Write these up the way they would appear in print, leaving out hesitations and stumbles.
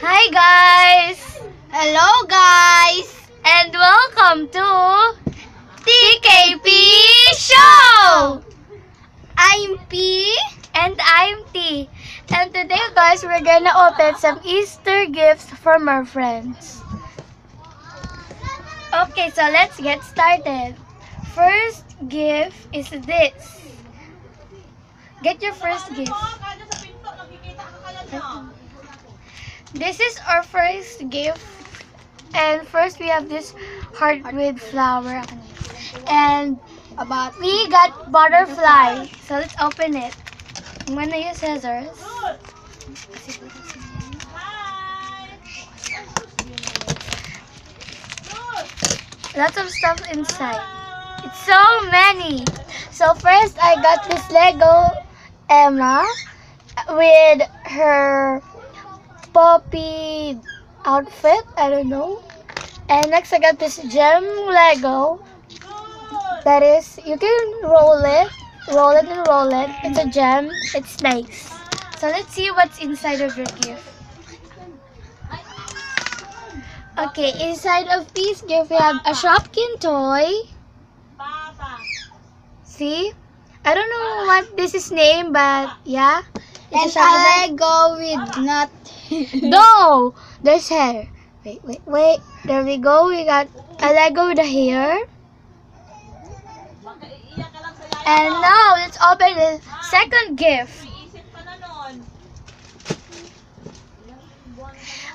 Hi guys! Hello guys! And welcome to TKP Show! I'm P. And I'm T. And today guys, we're gonna open some Easter gifts from our friends. Okay, so let's get started. First gift is this. Get your first gift. This is our first gift. And first we have this heart with flower. And we got butterfly. So let's open it. I'm gonna use scissors. Lots of stuff inside. It's so many. So first I got this Lego Emma with her poppy outfit. I don't know. And next I got this gem Lego. That is, you can roll it and roll it. It's a gem. It's nice. So let's see what's inside of your gift. Okay, inside of P's gift we have a Shopkin toy. See? I don't know what this is named, but yeah. And a Lego with nut. No! There's hair. Wait. There we go. We got a Lego with a hair. And now, let's open the second gift.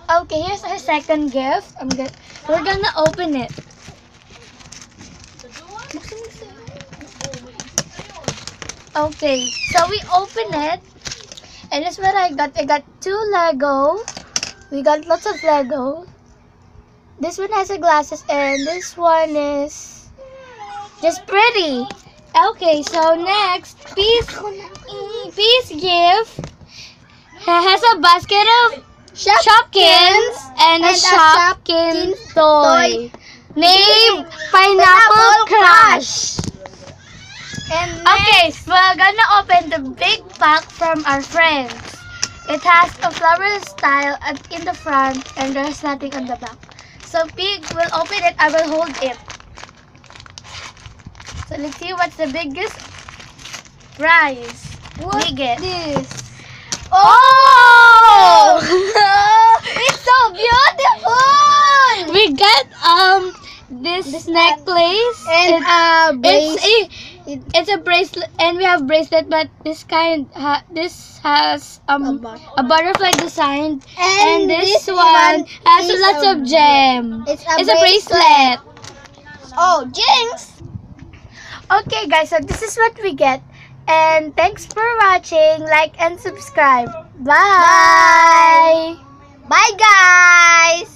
Okay, here's our second gift. We're gonna open it. Okay, so we open it. And this is what I got. I got 2 Lego. We got lots of Lego. This one has a glasses and this one is just pretty. Okay, so next, Peace gift has a basket of Shopkins and a Shopkins toy named Pineapple Crush. And Okay, so we're gonna open the big pack from our friends. It has a flower style in the front and there's nothing on the back. So Pig will open it, I will hold it. So let's see what's the biggest prize we get. this? Oh! It's so beautiful! We got this necklace And it's a bracelet, and we have bracelet, but this has a butterfly design, and this one has is lots of gem. It's It's a bracelet. Oh, jinx! Okay guys, so this is what we get, and thanks for watching. Like and subscribe. Bye. Bye guys!